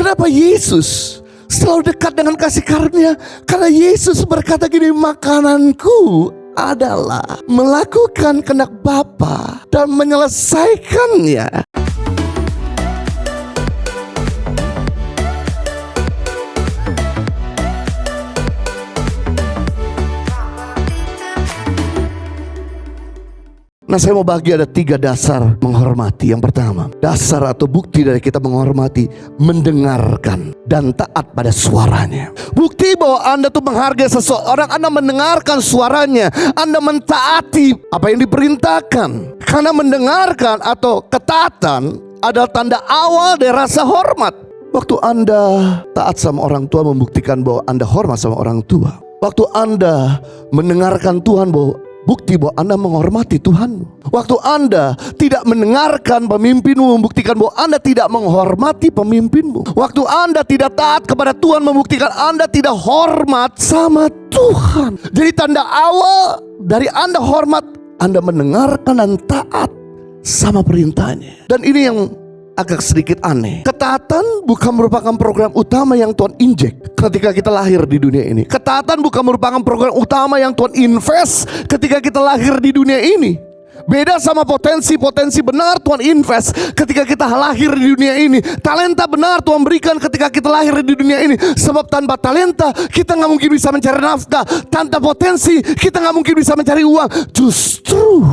Kenapa Yesus selalu dekat dengan kasih karunia? Karena Yesus berkata gini, makananku adalah melakukan kehendak Bapa dan menyelesaikannya. Nah, saya mau bagi ada 3 dasar menghormati. Yang pertama, dasar atau bukti dari kita menghormati, mendengarkan dan taat pada suaranya. Bukti bahwa Anda tuh menghargai seseorang, Anda mendengarkan suaranya, Anda mentaati apa yang diperintahkan. Karena mendengarkan atau ketaatan adalah tanda awal dari rasa hormat. Waktu Anda taat sama orang tua membuktikan bahwa Anda hormat sama orang tua. Waktu Anda mendengarkan Tuhan, bukti bahwa Anda menghormati Tuhanmu. Waktu Anda tidak mendengarkan pemimpinmu, membuktikan bahwa Anda tidak menghormati pemimpinmu. Waktu Anda tidak taat kepada Tuhan, membuktikan Anda tidak hormat sama Tuhan. Jadi tanda awal dari Anda hormat, Anda mendengarkan dan taat sama perintahnya. Dan ini yang agak sedikit aneh. Ketaatan bukan merupakan program utama yang Tuhan injek ketika kita lahir di dunia ini. Ketaatan bukan merupakan program utama yang Tuhan invest ketika kita lahir di dunia ini. Beda sama potensi benar Tuhan invest ketika kita lahir di dunia ini. Talenta benar Tuhan berikan ketika kita lahir di dunia ini. Sebab tanpa talenta kita gak mungkin bisa mencari nafkah. Tanpa potensi kita gak mungkin bisa mencari uang. Justru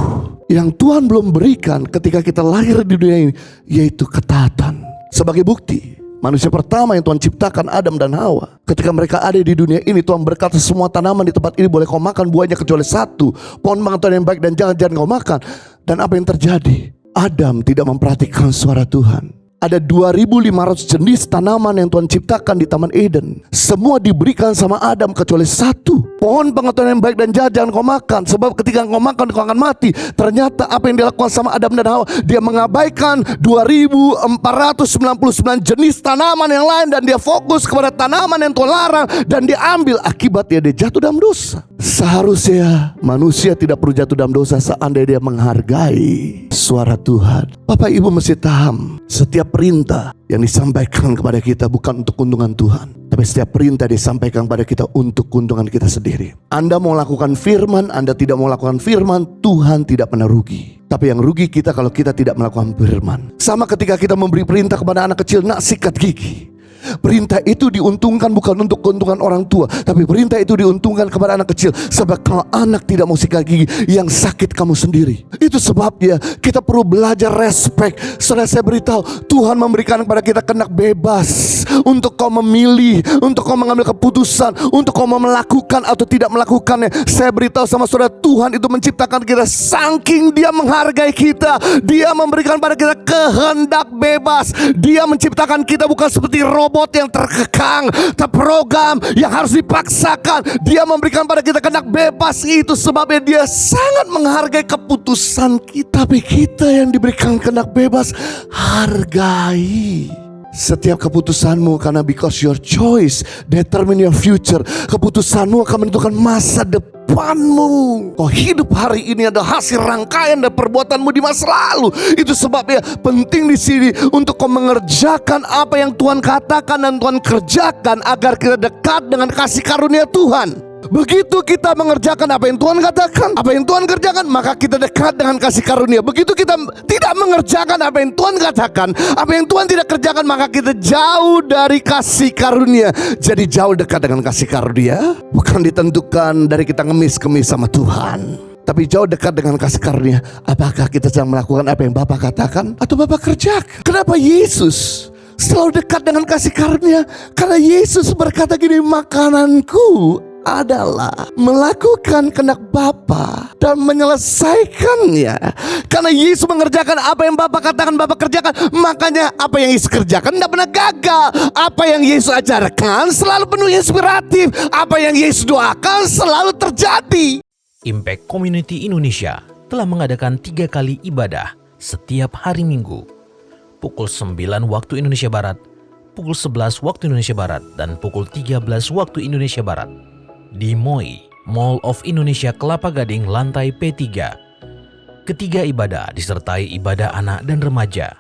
yang Tuhan belum berikan ketika kita lahir di dunia ini, yaitu ketaatan. Sebagai bukti, manusia pertama yang Tuhan ciptakan, Adam dan Hawa, ketika mereka ada di dunia ini, Tuhan berkata semua tanaman di tempat ini boleh kau makan buahnya kecuali satu, pohon pengetahuan yang baik dan jangan kau makan. Dan apa yang terjadi? Adam tidak memperhatikan suara Tuhan. Ada 2.500 jenis tanaman yang Tuhan ciptakan di Taman Eden. Semua diberikan sama Adam kecuali satu, pohon pengetahuan yang baik dan jahat jangan kau makan, sebab ketika kau makan kau akan mati. Ternyata apa yang dilakukan sama Adam dan Hawa, dia mengabaikan 2.499 jenis tanaman yang lain, dan dia fokus kepada tanaman yang Tuhan larang, dan dia ambil. Akibatnya dia jatuh dalam dosa. Seharusnya manusia tidak perlu jatuh dalam dosa seandainya dia menghargai suara Tuhan. Bapak Ibu mesti paham, setiap perintah yang disampaikan kepada kita bukan untuk keuntungan Tuhan, tapi setiap perintah disampaikan kepada kita untuk keuntungan kita sendiri. Anda mau lakukan firman, Anda tidak mau lakukan firman, Tuhan tidak pernah rugi. Tapi yang rugi kita kalau kita tidak melakukan firman. Sama ketika kita memberi perintah kepada anak kecil, nak sikat gigi. Perintah itu diuntungkan bukan untuk keuntungan orang tua, tapi perintah itu diuntungkan kepada anak kecil. Sebab kalau anak tidak mau sikat gigi, yang sakit kamu sendiri. Itu sebabnya kita perlu belajar respect. Saudara, saya beritahu, Tuhan memberikan kepada kita kehendak bebas untuk kau memilih, untuk kau mengambil keputusan, untuk kau mau melakukan atau tidak melakukannya. Saya beritahu sama saudara, Tuhan itu menciptakan kita, saking Dia menghargai kita, Dia memberikan pada kita kehendak bebas. Dia menciptakan kita bukan seperti robot yang terkekang, terprogram, yang harus dipaksakan. Dia memberikan pada kita kehendak bebas. Itu sebabnya Dia sangat menghargai keputusan kita. Tapi kita yang diberikan kehendak bebas, hargai setiap keputusanmu, karena because your choice determine your future. Keputusanmu akan menentukan masa depanmu. Kau hidup hari ini adalah hasil rangkaian dari perbuatanmu di masa lalu. Itu sebabnya penting di sini untuk kau mengerjakan apa yang Tuhan katakan dan Tuhan kerjakan, agar kita dekat dengan kasih karunia Tuhan. Begitu kita mengerjakan apa yang Tuhan katakan, apa yang Tuhan kerjakan, maka kita dekat dengan kasih karunia. Begitu kita tidak mengerjakan apa yang Tuhan katakan, apa yang Tuhan tidak kerjakan, maka kita jauh dari kasih karunia. Jadi jauh dekat dengan kasih karunia bukan ditentukan dari kita ngemis-kemis sama Tuhan, tapi jauh dekat dengan kasih karunia. Apakah kita sedang melakukan apa yang Bapa katakan atau Bapa kerjakan? Kenapa Yesus selalu dekat dengan kasih karunia? Karena Yesus berkata gini, makananku adalah melakukan kehendak Bapa dan menyelesaikannya. Karena Yesus mengerjakan apa yang Bapa katakan, Bapa kerjakan. Makanya apa yang Yesus kerjakan tidak pernah gagal. Apa yang Yesus ajarkan selalu penuh inspiratif. Apa yang Yesus doakan selalu terjadi. Impact Community Indonesia telah mengadakan 3 kali ibadah setiap hari Minggu, pukul 9 waktu Indonesia Barat, pukul 11 waktu Indonesia Barat, dan pukul 13 waktu Indonesia Barat di MOI, Mall of Indonesia Kelapa Gading, lantai P3. Ketiga ibadah disertai ibadah anak dan remaja.